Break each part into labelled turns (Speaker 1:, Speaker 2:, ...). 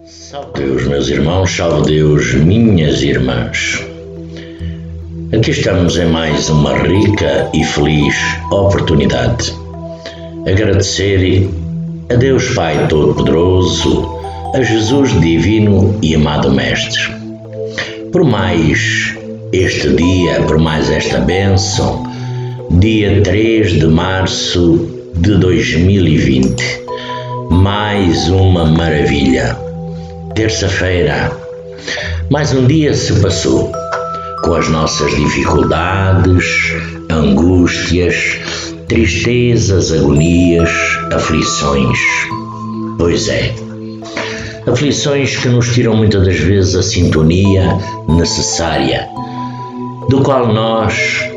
Speaker 1: Salve Deus, meus irmãos, salve Deus, minhas irmãs. Aqui estamos em mais uma rica e feliz oportunidade. Agradecer a Deus Pai Todo-Poderoso, a Jesus Divino e Amado Mestre, por mais este dia, por mais esta bênção, dia 3 de março de 2020. Mais uma maravilha. Terça-feira, mais um dia se passou, com as nossas dificuldades, angústias, tristezas, agonias, aflições. Pois é, aflições que nos tiram muitas das vezes a sintonia necessária, do qual nós,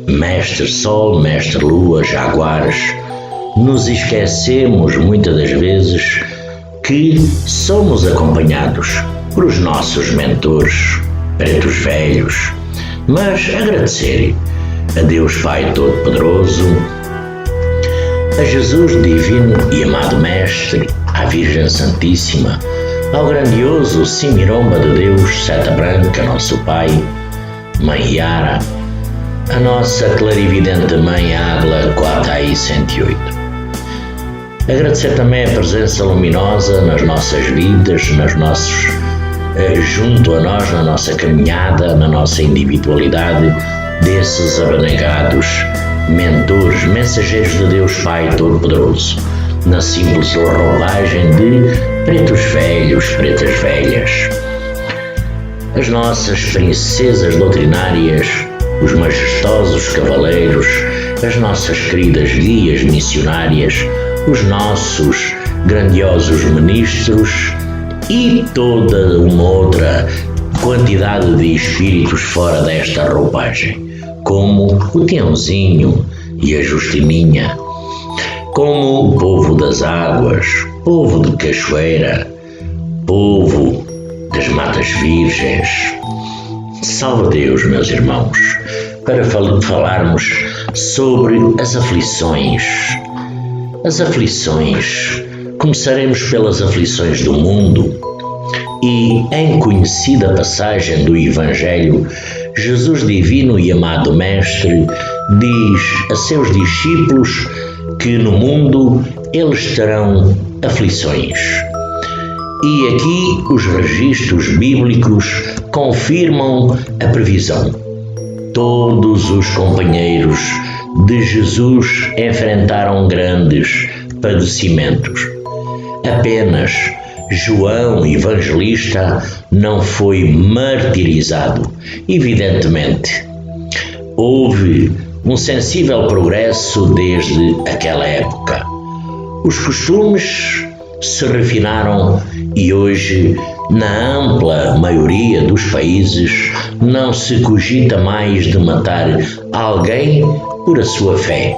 Speaker 1: Mestre Sol, Mestre Lua, Jaguares, nos esquecemos muitas das vezes que somos acompanhados por os nossos mentores, pretos velhos, mas agradecer a Deus Pai Todo-Poderoso, a Jesus Divino e Amado Mestre, à Virgem Santíssima, ao grandioso Simiromba de Deus, Seta Branca, nosso Pai, Mãe Yara, a nossa clarividente Mãe Águila, Quatai 108. Agradecer também a presença luminosa nas nossas vidas, junto a nós, na nossa caminhada, na nossa individualidade, desses abnegados mentores, mensageiros de Deus Pai Todo-Poderoso, na simples roupagem de pretos velhos, pretas velhas. As nossas princesas doutrinárias, os majestosos cavaleiros, as nossas queridas guias missionárias, os nossos grandiosos ministros e toda uma outra quantidade de espíritos fora desta roupagem, como o Tiãozinho e a Justininha, como o povo das águas, povo de cachoeira, povo das matas virgens. Salve Deus, meus irmãos, para falarmos sobre as aflições. As aflições, começaremos pelas aflições do mundo e, em conhecida passagem do Evangelho, Jesus Divino e Amado Mestre diz a seus discípulos que no mundo eles terão aflições. E aqui os registros bíblicos confirmam a previsão. Todos os companheiros de Jesus enfrentaram grandes padecimentos. Apenas João Evangelista não foi martirizado. Evidentemente, houve um sensível progresso desde aquela época. Os costumes se refinaram e hoje, na ampla maioria dos países, não se cogita mais de matar alguém por a sua fé.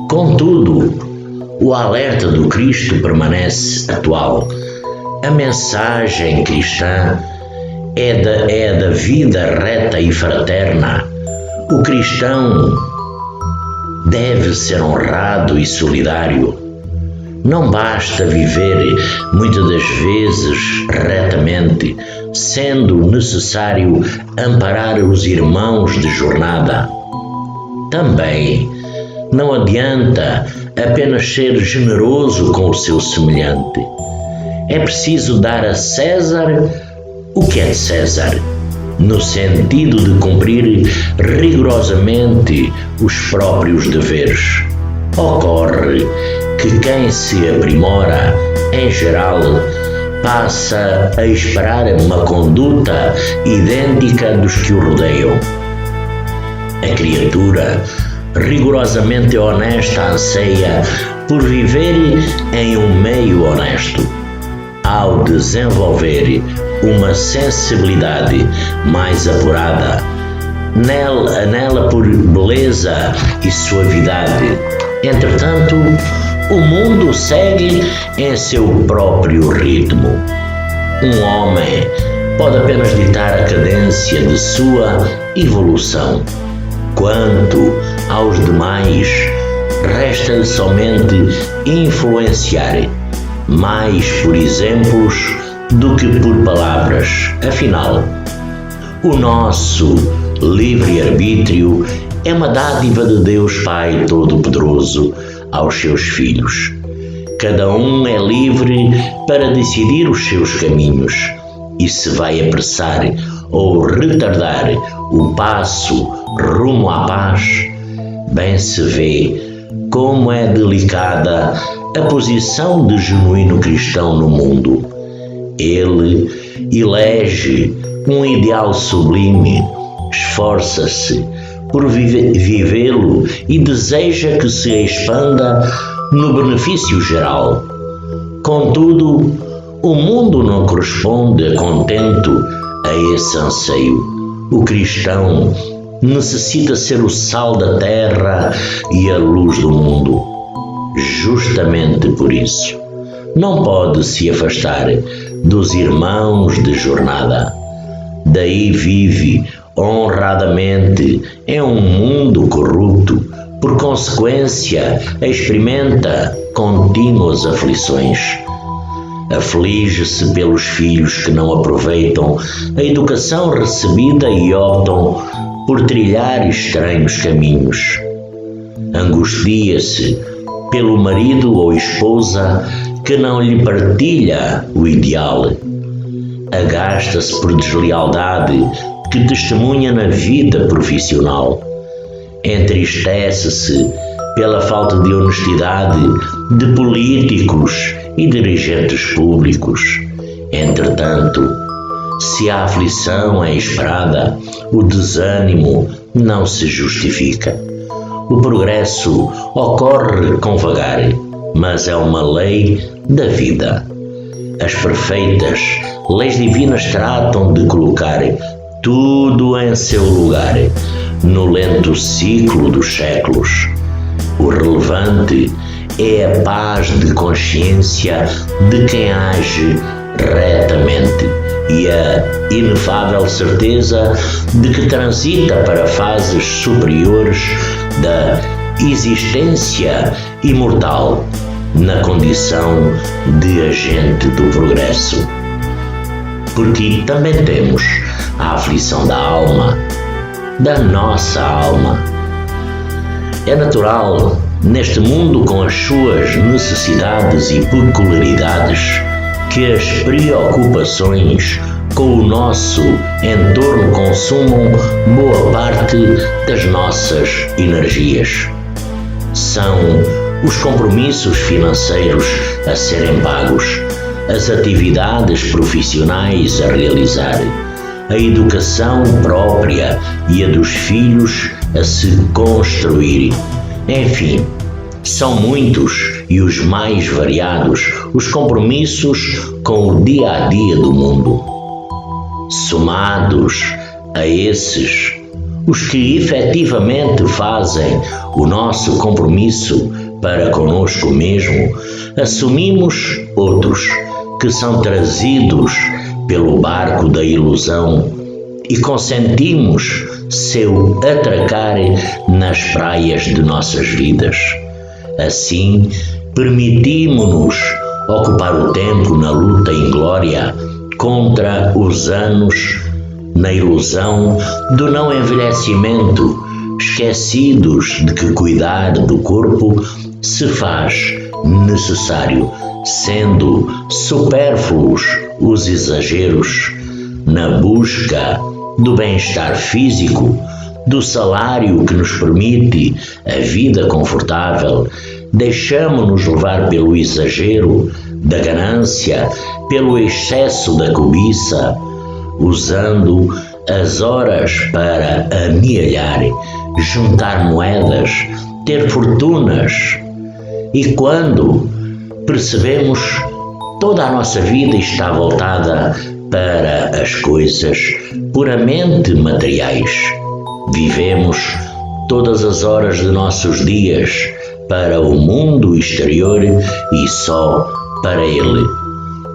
Speaker 1: Contudo, o alerta do Cristo permanece atual. A mensagem cristã é da vida reta e fraterna. O cristão deve ser honrado e solidário. Não basta viver muitas das vezes retamente, sendo necessário amparar os irmãos de jornada. Também não adianta apenas ser generoso com o seu semelhante. É preciso dar a César o que é de César, no sentido de cumprir rigorosamente os próprios deveres. Ocorre que quem se aprimora, em geral, passa a esperar uma conduta idêntica dos que o rodeiam. A criatura rigorosamente honesta anseia por viver em um meio honesto. Ao desenvolver uma sensibilidade mais apurada, anela por beleza e suavidade. Entretanto, o mundo segue em seu próprio ritmo. Um homem pode apenas ditar a cadência de sua evolução. Quanto aos demais, resta-lhe somente influenciar mais por exemplos do que por palavras. Afinal, o nosso livre-arbítrio é uma dádiva de Deus Pai Todo-Poderoso aos seus filhos. Cada um é livre para decidir os seus caminhos e se vai apressar ou retardar o passo rumo à paz. Bem se vê como é delicada a posição de genuíno cristão no mundo. Ele elege um ideal sublime, esforça-se por vivê-lo e deseja que se expanda no benefício geral. Contudo, o mundo não corresponde a contento a esse anseio. O cristão necessita ser o sal da terra e a luz do mundo. Justamente por isso, não pode se afastar dos irmãos de jornada. Daí vive honradamente em um mundo corrupto, por consequência experimenta contínuas aflições. Aflige-se pelos filhos que não aproveitam a educação recebida e optam por trilhar estranhos caminhos. Angustia-se pelo marido ou esposa que não lhe partilha o ideal. Agasta-se por deslealdade que testemunha na vida profissional. Entristece-se pela falta de honestidade de políticos e dirigentes públicos. Entretanto, se a aflição é esperada, o desânimo não se justifica. O progresso ocorre com vagar, mas é uma lei da vida. As perfeitas leis divinas tratam de colocar tudo em seu lugar, no lento ciclo dos séculos. O relevante é a paz de consciência de quem age retamente e a inefável certeza de que transita para fases superiores da existência imortal na condição de agente do progresso. Porque também temos a aflição da alma, da nossa alma. É natural, neste mundo com as suas necessidades e peculiaridades, que as preocupações com o nosso entorno consumam boa parte das nossas energias. São os compromissos financeiros a serem pagos, as atividades profissionais a realizar, a educação própria e a dos filhos a se construir. Enfim, são muitos e os mais variados os compromissos com o dia-a-dia do mundo. Somados a esses, os que efetivamente fazem o nosso compromisso para conosco mesmo, assumimos outros que são trazidos pelo barco da ilusão e consentimos seu atracar nas praias de nossas vidas. Assim, permitimos-nos ocupar o tempo na luta inglória contra os anos, na ilusão do não envelhecimento, esquecidos de que cuidar do corpo se faz necessário, sendo supérfluos os exageros na busca do bem-estar físico, do salário que nos permite a vida confortável. Deixamo-nos levar pelo exagero da ganância, pelo excesso da cobiça, usando as horas para amealhar, juntar moedas, ter fortunas. E quando percebemos, toda a nossa vida está voltada para as coisas puramente materiais. Vivemos todas as horas de nossos dias para o mundo exterior e só para ele.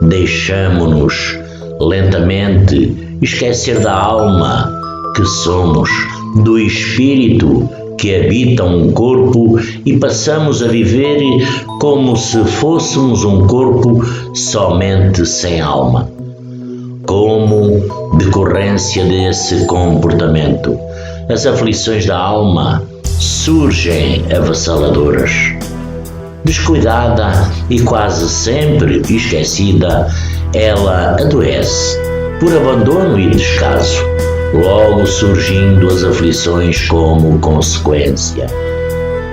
Speaker 1: Deixamo-nos lentamente esquecer da alma que somos, do espírito que habitam um corpo e passamos a viver como se fôssemos um corpo somente sem alma. Como decorrência desse comportamento, as aflições da alma surgem avassaladoras. Descuidada e quase sempre esquecida, ela adoece por abandono e descaso, logo surgindo as aflições como consequência.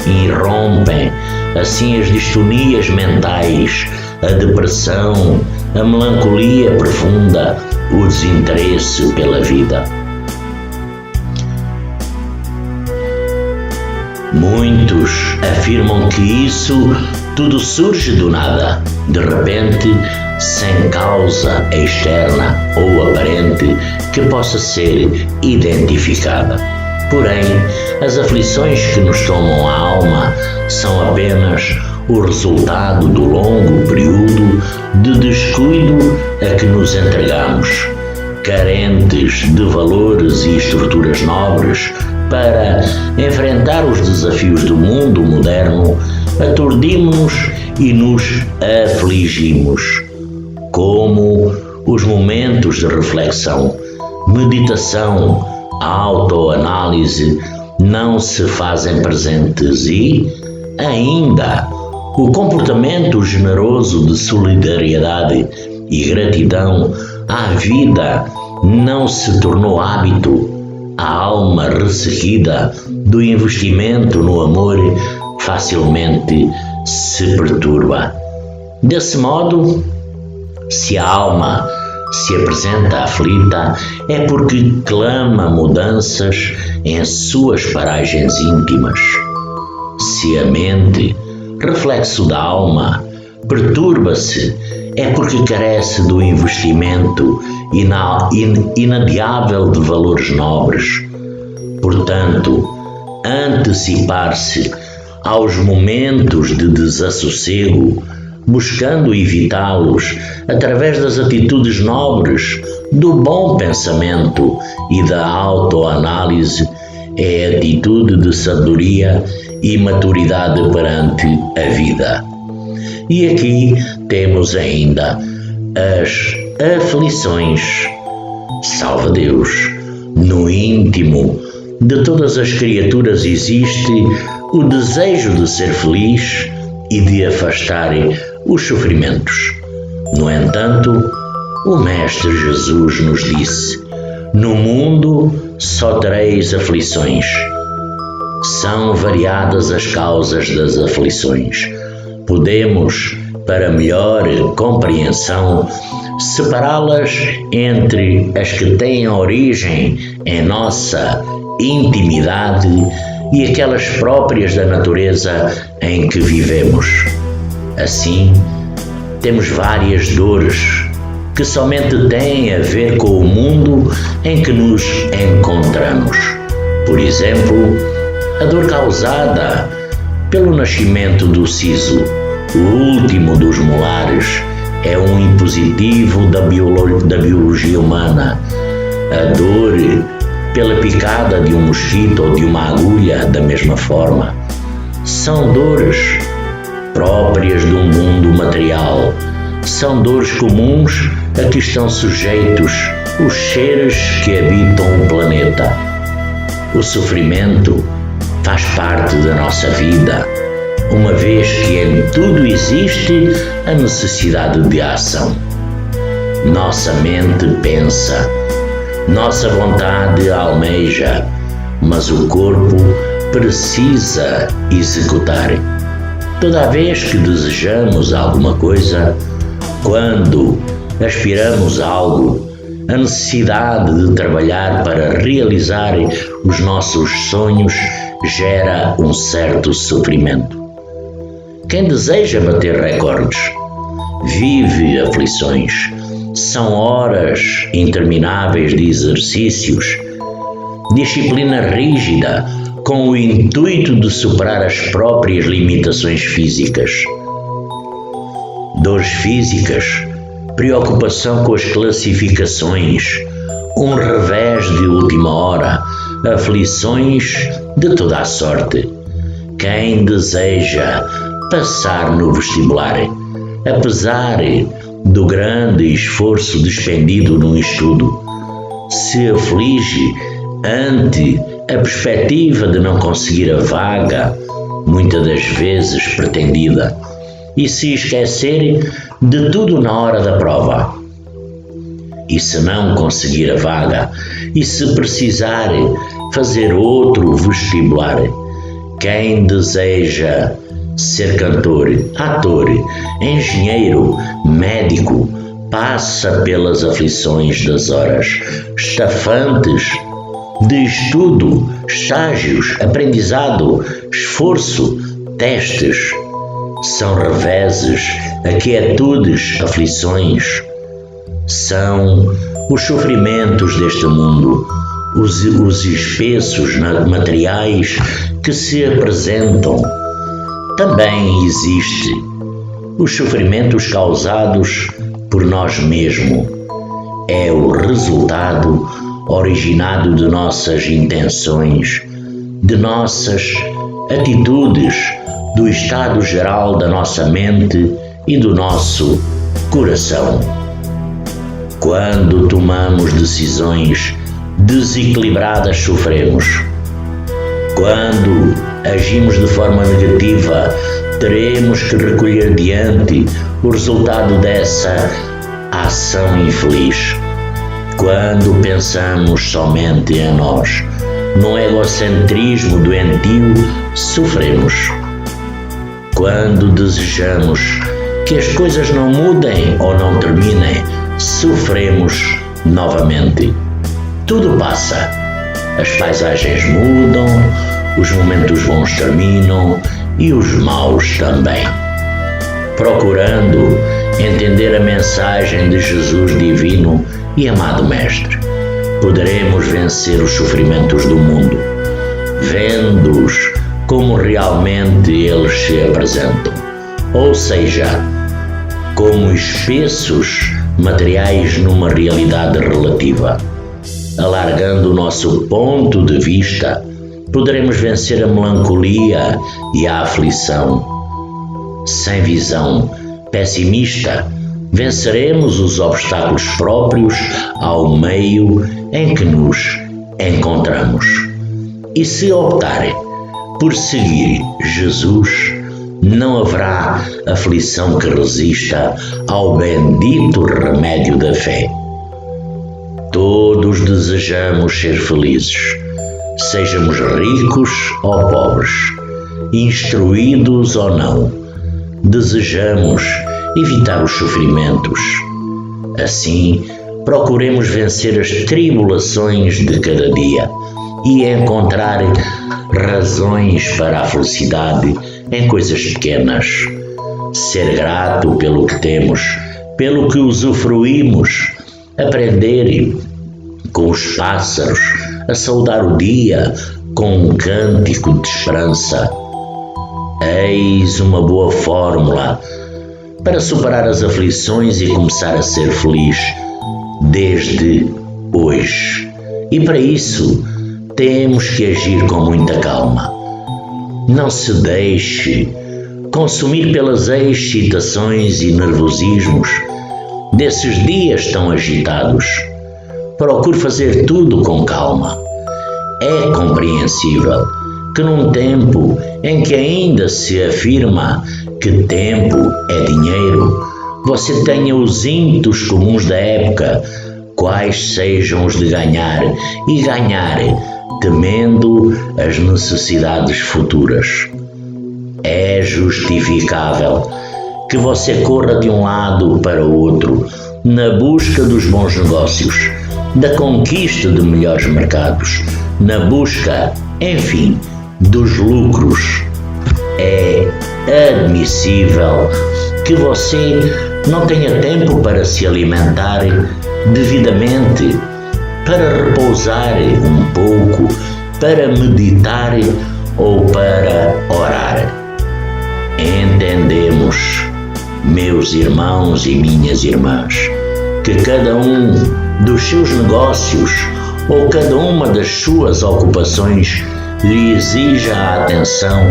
Speaker 1: Irrompem assim as distonias mentais, a depressão, a melancolia profunda, o desinteresse pela vida. Muitos afirmam que isso tudo surge do nada, de repente, sem causa externa ou aparente que possa ser identificada. Porém, as aflições que nos tomam a alma são apenas o resultado do longo período de descuido a que nos entregamos, carentes de valores e estruturas nobres para enfrentar os desafios do mundo moderno. Aturdimos-nos e nos afligimos. Como os momentos de reflexão, meditação, autoanálise não se fazem presentes e, ainda, o comportamento generoso de solidariedade e gratidão à vida não se tornou hábito, a alma ressequida do investimento no amor facilmente se perturba. Desse modo, se a alma se apresenta aflita, é porque clama mudanças em suas paragens íntimas. Se a mente, reflexo da alma, perturba-se, é porque carece do investimento inadiável de valores nobres. Portanto, antecipar-se aos momentos de desassossego, buscando evitá-los através das atitudes nobres, do bom pensamento e da autoanálise, é atitude de sabedoria e maturidade perante a vida. E aqui temos ainda as aflições. Salve Deus! No íntimo de todas as criaturas existe o desejo de ser feliz e de afastar os sofrimentos. No entanto, o Mestre Jesus nos disse: no mundo só tereis aflições. São variadas as causas das aflições. Podemos, para melhor compreensão, separá-las entre as que têm origem em nossa intimidade e aquelas próprias da natureza em que vivemos. Assim, temos várias dores que somente têm a ver com o mundo em que nos encontramos. Por exemplo, a dor causada pelo nascimento do siso, o último dos molares, é um impositivo da biologia humana. A dor pela picada de um mosquito ou de uma agulha, da mesma forma, são dores próprias do mundo material. São dores comuns a que estão sujeitos os seres que habitam o planeta. O sofrimento faz parte da nossa vida, uma vez que em tudo existe a necessidade de ação. Nossa mente pensa, nossa vontade almeja, mas o corpo precisa executar. Toda vez que desejamos alguma coisa, quando aspiramos a algo, a necessidade de trabalhar para realizar os nossos sonhos gera um certo sofrimento. Quem deseja bater recordes vive aflições. São horas intermináveis de exercícios, disciplina rígida com o intuito de superar as próprias limitações físicas. Dores físicas, preocupação com as classificações, um revés de última hora, aflições de toda a sorte. Quem deseja passar no vestibular, apesar do grande esforço despendido no estudo, se aflige ante a perspectiva de não conseguir a vaga, muitas das vezes pretendida, e se esquecer de tudo na hora da prova. E se não conseguir a vaga, e se precisar fazer outro vestibular, quem deseja ser cantor, ator, engenheiro, médico, passa pelas aflições das horas estafantes de estudo, estágios, aprendizado, esforço, testes. São reveses, quietudes, aflições. São os sofrimentos deste mundo, os espessos materiais que se apresentam. Também existe os sofrimentos causados por nós mesmos. É o resultado originado de nossas intenções, de nossas atitudes, do estado geral da nossa mente e do nosso coração. Quando tomamos decisões desequilibradas, sofremos. Quando agimos de forma negativa, teremos que recolher diante o resultado dessa ação infeliz. Quando pensamos somente em nós, no egocentrismo doentio, sofremos. Quando desejamos que as coisas não mudem ou não terminem, sofremos novamente. Tudo passa. As paisagens mudam, os momentos bons terminam e os maus também. Procurando entender a mensagem de Jesus divino e amado Mestre, poderemos vencer os sofrimentos do mundo, vendo-os como realmente eles se apresentam, ou seja, como espessos materiais numa realidade relativa. Alargando o nosso ponto de vista, poderemos vencer a melancolia e a aflição. Sem visão pessimista, venceremos os obstáculos próprios ao meio em que nos encontramos. E se optarem por seguir Jesus, não haverá aflição que resista ao bendito remédio da fé. Todos desejamos ser felizes, sejamos ricos ou pobres, instruídos ou não. Desejamos evitar os sofrimentos. Assim, procuremos vencer as tribulações de cada dia e encontrar razões para a felicidade em coisas pequenas. Ser grato pelo que temos, pelo que usufruímos, aprender com os pássaros a saudar o dia com um cântico de esperança. Eis uma boa fórmula para superar as aflições e começar a ser feliz desde hoje. E para isso temos que agir com muita calma. Não se deixe consumir pelas excitações e nervosismos desses dias tão agitados. Procure fazer tudo com calma. É compreensível que num tempo em que ainda se afirma que tempo é dinheiro, você tenha os ímpetos comuns da época, quais sejam os de ganhar e ganhar, temendo as necessidades futuras. É justificável que você corra de um lado para o outro na busca dos bons negócios, da conquista de melhores mercados, na busca, enfim, dos lucros. É admissível que você não tenha tempo para se alimentar devidamente, para repousar um pouco, para meditar ou para orar. Entendemos, meus irmãos e minhas irmãs, que cada um dos seus negócios ou cada uma das suas ocupações lhe exija a atenção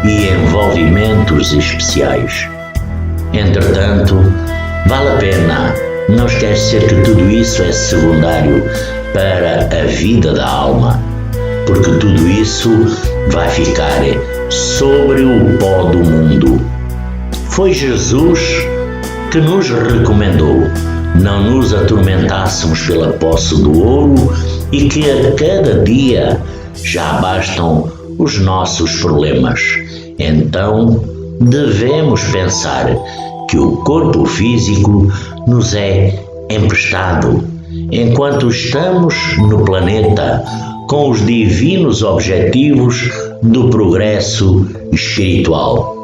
Speaker 1: e envolvimentos especiais. Entretanto, vale a pena não esquecer que tudo isso é secundário para a vida da alma, porque tudo isso vai ficar sobre o pó do mundo. Foi Jesus que nos recomendou não nos atormentássemos pela posse do ouro e que a cada dia já bastam os nossos problemas. Então, devemos pensar que o corpo físico nos é emprestado, enquanto estamos no planeta com os divinos objetivos do progresso espiritual.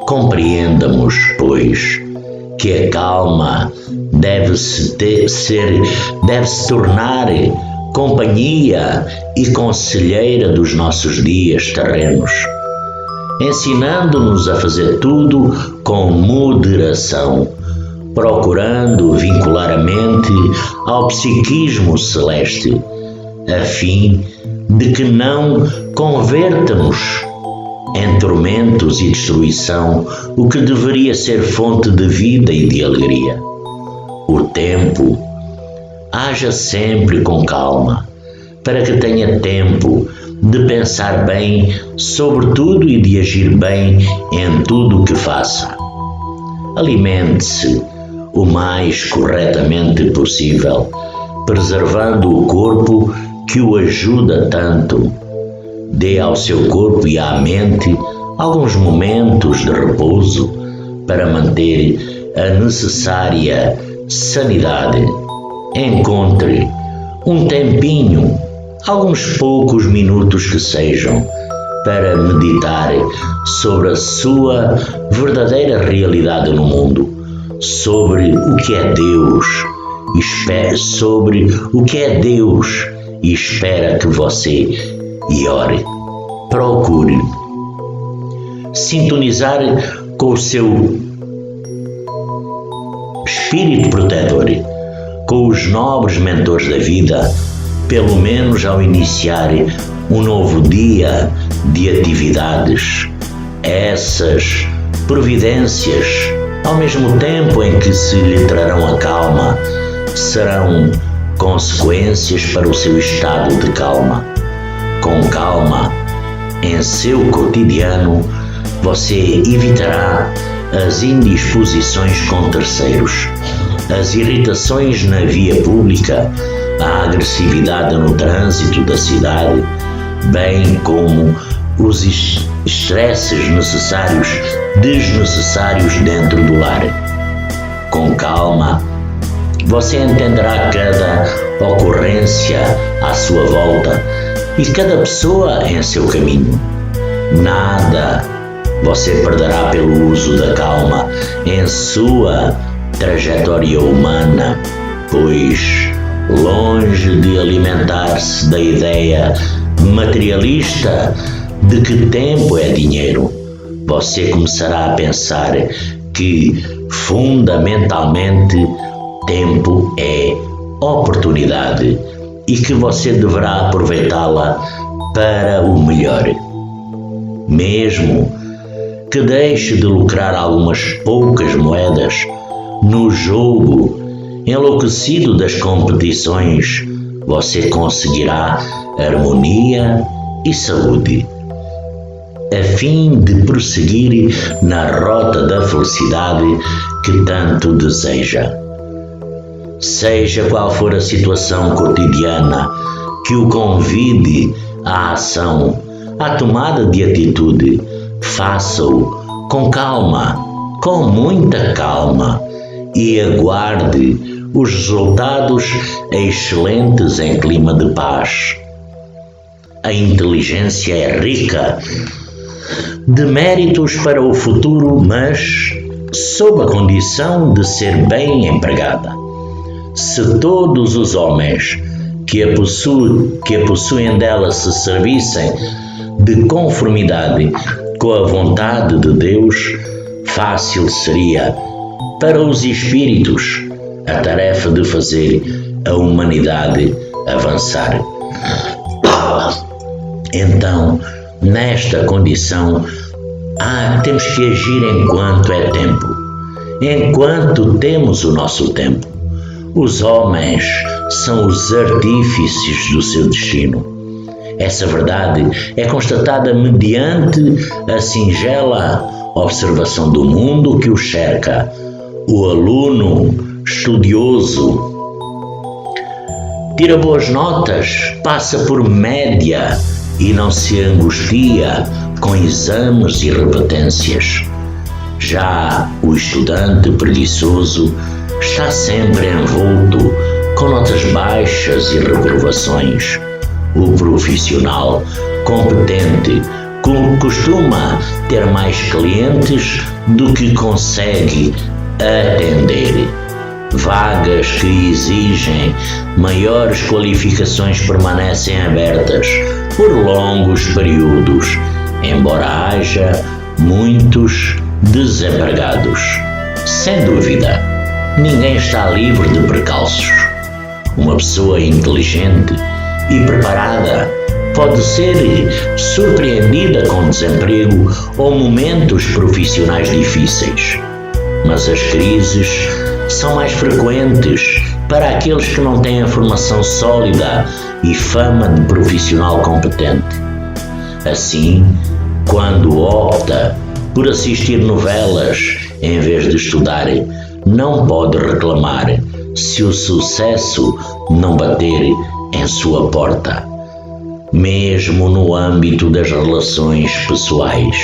Speaker 1: Compreendamos, pois, que a calma deve-se tornar companhia e conselheira dos nossos dias terrenos, ensinando-nos a fazer tudo com moderação, procurando vincular a mente ao psiquismo celeste, a fim de que não convertamos em tormentos e destruição o que deveria ser fonte de vida e de alegria. O tempo, haja sempre com calma, para que tenha tempo de pensar bem sobre tudo e de agir bem em tudo o que faça. Alimente-se o mais corretamente possível, preservando o corpo que o ajuda tanto. Dê ao seu corpo e à mente alguns momentos de repouso para manter a necessária sanidade. Encontre um tempinho, alguns poucos minutos que sejam, para meditar sobre a sua verdadeira realidade no mundo, sobre o que é Deus, e espera que você ore. Procure sintonizar com o seu espírito protetor, com os nobres mentores da vida, pelo menos ao iniciar um novo dia de atividades. Essas providências, ao mesmo tempo em que se lhe trarão a calma, serão consequências para o seu estado de calma. Com calma em seu cotidiano, você evitará as indisposições com terceiros, as irritações na via pública, a agressividade no trânsito da cidade, bem como os estresses desnecessários dentro do lar. Com calma, você entenderá cada ocorrência à sua volta e cada pessoa em seu caminho. Nada você perderá pelo uso da calma em sua trajetória humana, pois, longe de alimentar-se da ideia materialista de que tempo é dinheiro, você começará a pensar que, fundamentalmente, tempo é oportunidade e que você deverá aproveitá-la para o melhor. Mesmo que deixe de lucrar algumas poucas moedas no jogo enlouquecido das competições, você conseguirá harmonia e saúde, a fim de prosseguir na rota da felicidade que tanto deseja. Seja qual for a situação cotidiana que o convide à ação, à tomada de atitude, faça-o com calma, com muita calma, e aguarde os resultados excelentes em clima de paz. A inteligência é rica de méritos para o futuro, mas sob a condição de ser bem empregada. Se todos os homens que a possuem dela se servissem de conformidade com a vontade de Deus, fácil seria para os espíritos a tarefa de fazer a humanidade avançar. Então, nesta condição, temos que agir enquanto é tempo, enquanto temos o nosso tempo. Os homens são os artífices do seu destino. Essa verdade é constatada mediante a singela observação do mundo que os cerca. O aluno estudioso tira boas notas, passa por média e não se angustia com exames e repetências. Já o estudante preguiçoso está sempre envolto com notas baixas e reprovações. O profissional competente costuma ter mais clientes do que consegue atender. Vagas que exigem maiores qualificações permanecem abertas por longos períodos, embora haja muitos desempregados. Sem dúvida, ninguém está livre de percalços. Uma pessoa inteligente e preparada pode ser surpreendida com desemprego ou momentos profissionais difíceis, mas as crises são mais frequentes para aqueles que não têm a formação sólida e fama de profissional competente. Assim, quando opta por assistir novelas em vez de estudar, não pode reclamar se o sucesso não bater em sua porta. Mesmo no âmbito das relações pessoais,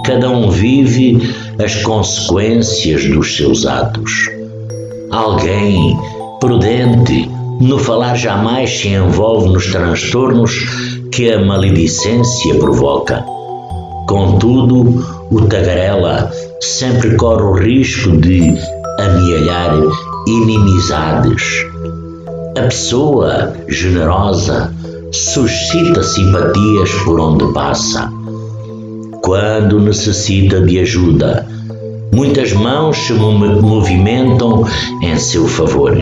Speaker 1: cada um vive as consequências dos seus atos. Alguém prudente no falar jamais se envolve nos transtornos que a maledicência provoca. Contudo, o tagarela sempre corre o risco de amealhar inimizades. A pessoa generosa suscita simpatias por onde passa. Quando necessita de ajuda, muitas mãos se movimentam em seu favor.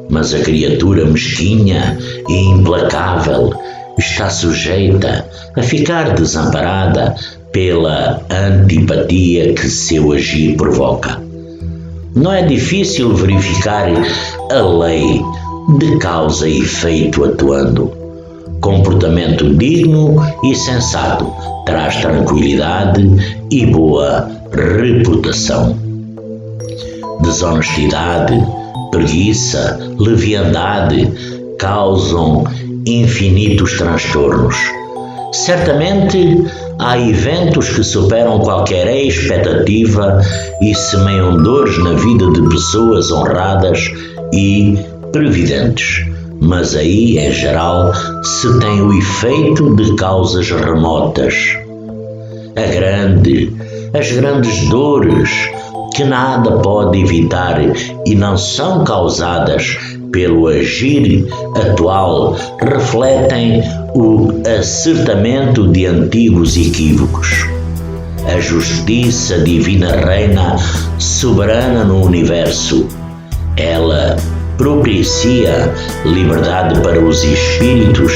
Speaker 1: Mas a criatura mesquinha e implacável está sujeita a ficar desamparada pela antipatia que seu agir provoca. Não é difícil verificar a lei de causa e efeito atuando. Comportamento digno e sensato traz tranquilidade e boa reputação. Desonestidade, preguiça, leviandade causam infinitos transtornos. Certamente há eventos que superam qualquer expectativa e semeiam dores na vida de pessoas honradas e previdentes, mas aí, em geral, se tem o efeito de causas remotas. As grandes dores que nada pode evitar e não são causadas pelo agir atual refletem o acertamento de antigos equívocos. A justiça divina reina soberana no universo. Ela propicia liberdade para os espíritos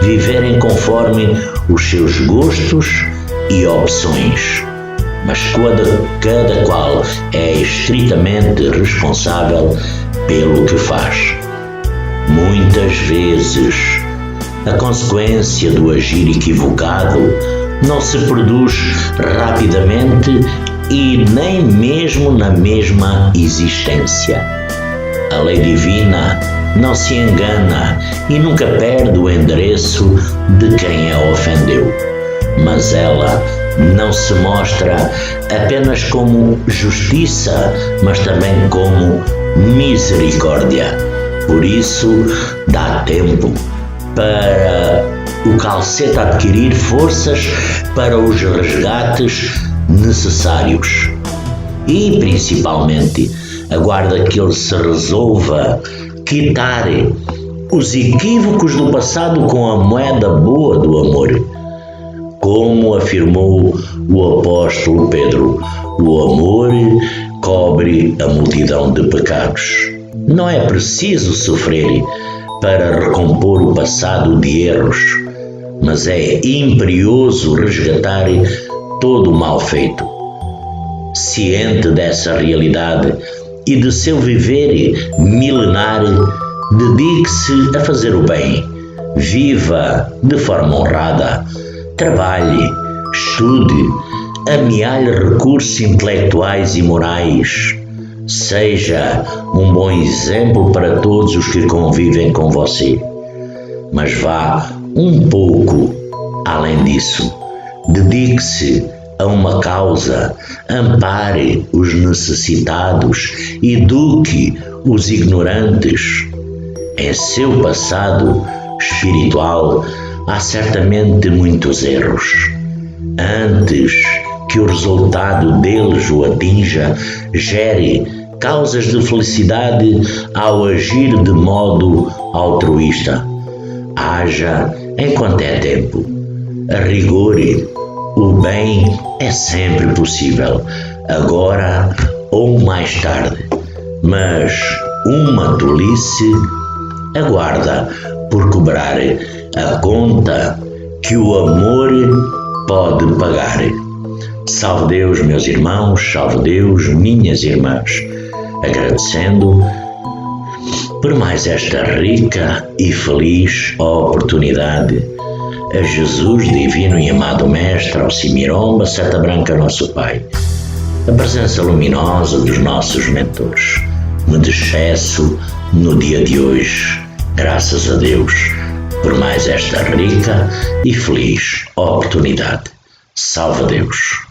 Speaker 1: viverem conforme os seus gostos e opções, mas cada qual é estritamente responsável pelo que faz. Muitas vezes, a consequência do agir equivocado não se produz rapidamente e nem mesmo na mesma existência. A lei divina não se engana e nunca perde o endereço de quem a ofendeu, mas ela não se mostra apenas como justiça, mas também como misericórdia. Por isso, dá tempo para o calcete adquirir forças para os resgates necessários e, principalmente, aguarda que ele se resolva quitar os equívocos do passado com a moeda boa do amor. Como afirmou o apóstolo Pedro, o amor cobre a multidão de pecados. Não é preciso sofrer para recompor o passado de erros, mas é imperioso resgatar todo o mal feito. Ciente dessa realidade e de seu viver milenar, dedique-se a fazer o bem, viva de forma honrada, trabalhe, estude, amealhe recursos intelectuais e morais, seja um bom exemplo para todos os que convivem com você. Mas vá um pouco além disso. Dedique-se a uma causa, ampare os necessitados, eduque os ignorantes. Em seu passado espiritual há certamente muitos erros. Antes que o resultado deles o atinja, gere causas de felicidade ao agir de modo altruísta. Haja enquanto é tempo. A rigor, o bem é sempre possível, agora ou mais tarde, mas uma tolice aguarda por cobrar a conta que o amor pode pagar. Salve Deus, meus irmãos, salve Deus, minhas irmãs, agradecendo por mais esta rica e feliz oportunidade. A Jesus, divino e amado Mestre, ao Cimiromba, Seta Branca, nosso Pai, a presença luminosa dos nossos mentores, me despeço no dia de hoje, graças a Deus, por mais esta rica e feliz oportunidade. Salve Deus!